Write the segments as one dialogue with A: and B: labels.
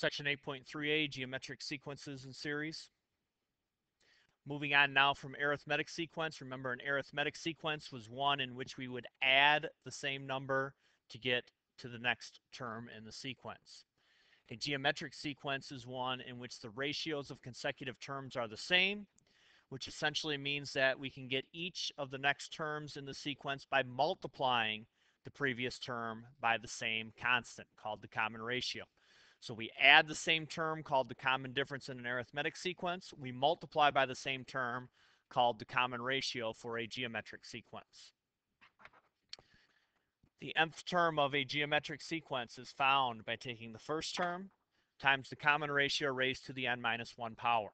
A: Section 8.3a, geometric sequences and series. Moving on now from arithmetic sequence. Remember, an arithmetic sequence was one in which we would add the same number to get to the next term in the sequence. A geometric sequence is one in which the ratios of consecutive terms are the same, which essentially means that we can get each of the next terms in the sequence by multiplying the previous term by the same constant, called the common ratio. So we add the same term, called the common difference in an arithmetic sequence. We multiply by the same term, called the common ratio for a geometric sequence. The nth term of a geometric sequence is found by taking the first term times the common ratio raised to the n minus 1 power.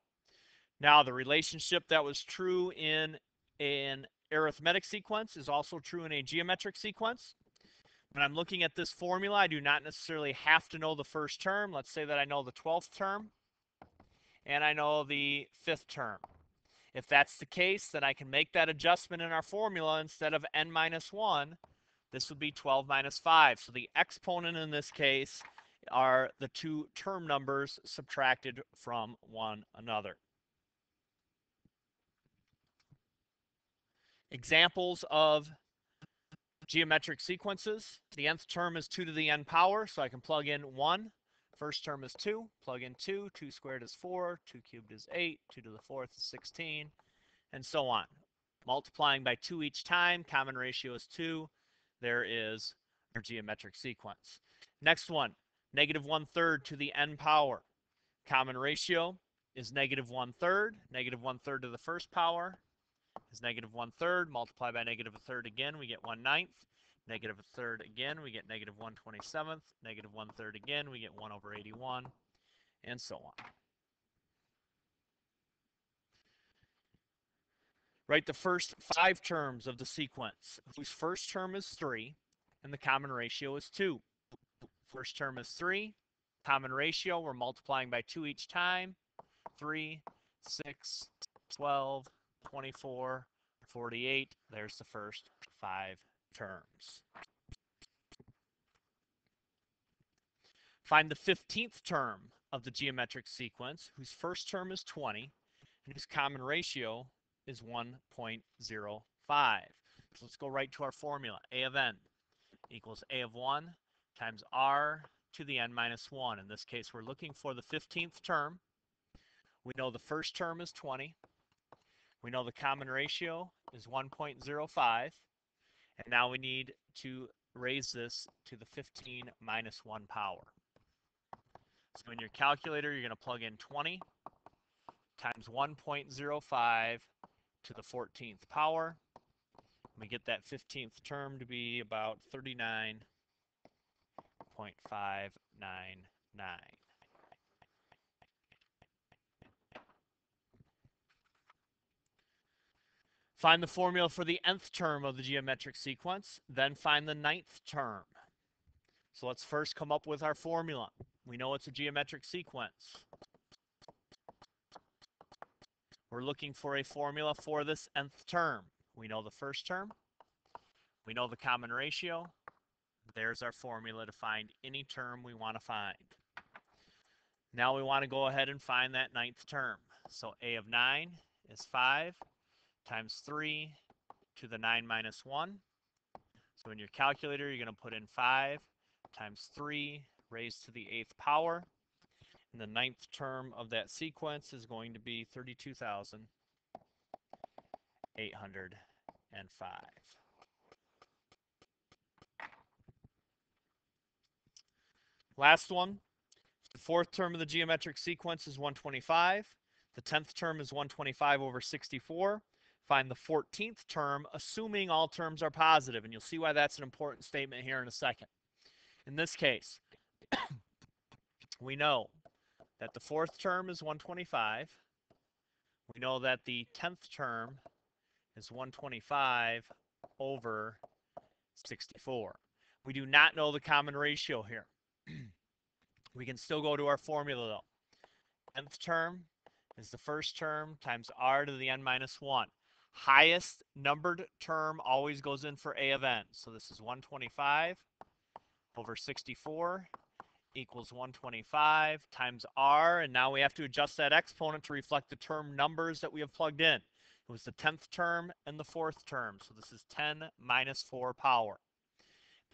A: Now, the relationship that was true in an arithmetic sequence is also true in a geometric sequence. When I'm looking at this formula, I do not necessarily have to know the first term. Let's say that I know the 12th term and I know the 5th term. If that's the case, then I can make that adjustment in our formula. Instead of n minus 1, this would be 12 minus 5. So the exponent in this case are the two term numbers subtracted from one another. Examples of geometric sequences. The nth term is 2 to the n power, so I can plug in 1. First term is 2, plug in 2. 2 squared is 4, 2 cubed is 8, 2 to the 4th is 16, and so on. Multiplying by 2 each time, common ratio is 2. There is our geometric sequence. Next one, negative 1/3 to the n power. Common ratio is negative 1/3. Negative 1/3 to the first power is negative 1/3. Multiply by negative 1/3 again, we get 1/9. Negative 1/3 again, we get negative 1/27. Negative 1/3 again, we get 1/81, and so on. Write the first 5 terms of the sequence, whose first term is 3, and the common ratio is 2. First term is 3. Common ratio, we're multiplying by 2 each time. 3, 6, 12, 24, 48. There's the first 5 terms. Find the 15th term of the geometric sequence, whose first term is 20, and whose common ratio is 1.05. So let's go right to our formula. A of n equals a of 1 times r to the n minus 1. In this case, we're looking for the 15th term. We know the first term is 20. We know the common ratio is 1.05. And now we need to raise this to the 15 minus 1 power. So in your calculator, you're going to plug in 20 times 1.05 to the 14th power. We get that 15th term to be about 39.599. Find the formula for the nth term of the geometric sequence, then find the 9th term. So let's first come up with our formula. We know it's a geometric sequence. We're looking for a formula for this nth term. We know the first term. We know the common ratio. There's our formula to find any term we want to find. Now we want to go ahead and find that 9th term. So a of 9 is 5 times 3 to the 9 minus 1. So in your calculator, you're going to put in 5 times 3 raised to the 8th power. And the 9th term of that sequence is going to be 32,805. Last one. The 4th term of the geometric sequence is 125. The 10th term is 125 over 64. Find the 14th term, assuming all terms are positive. And you'll see why that's an important statement here in a second. In this case, we know that the 4th term is 125. We know that the 10th term is 125 over 64. We do not know the common ratio here. We can still go to our formula though. Nth term is the first term times r to the n minus 1. Highest numbered term always goes in for a of n. So this is 125 over 64 equals 125 times r, and now we have to adjust that exponent to reflect the term numbers that we have plugged in. It was the 10th term and the 4th term, so this is 10 minus 4 power.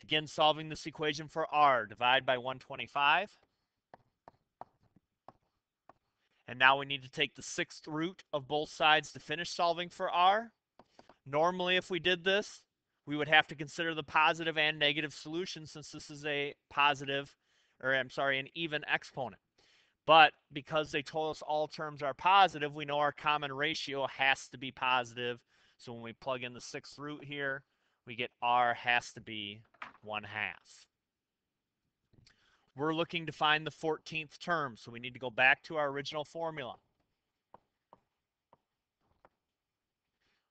A: Begin solving this equation for r. Divide by 125. And now we need to take the 6th root of both sides to finish solving for r. Normally, if we did this, we would have to consider the positive and negative solution since this is a positive, or I'm sorry, an even exponent. But because they told us all terms are positive, we know our common ratio has to be positive. So when we plug in the 6th root here, we get r has to be 1/2. We're looking to find the 14th term, so we need to go back to our original formula.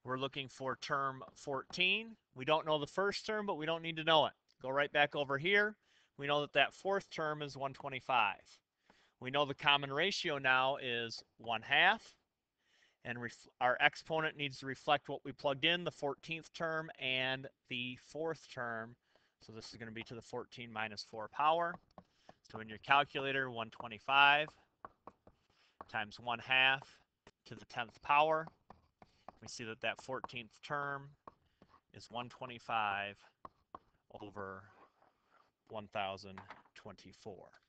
A: We're looking for term 14. We don't know the first term, but we don't need to know it. Go right back over here. We know that that 4th term is 125. We know the common ratio now is 1/2. And our exponent needs to reflect what we plugged in, the 14th term and the 4th term. So this is going to be to the 14 minus 4 power. So in your calculator, 125 times 1/2 to the 10th power. We see that that 14th term is 125 over 1024.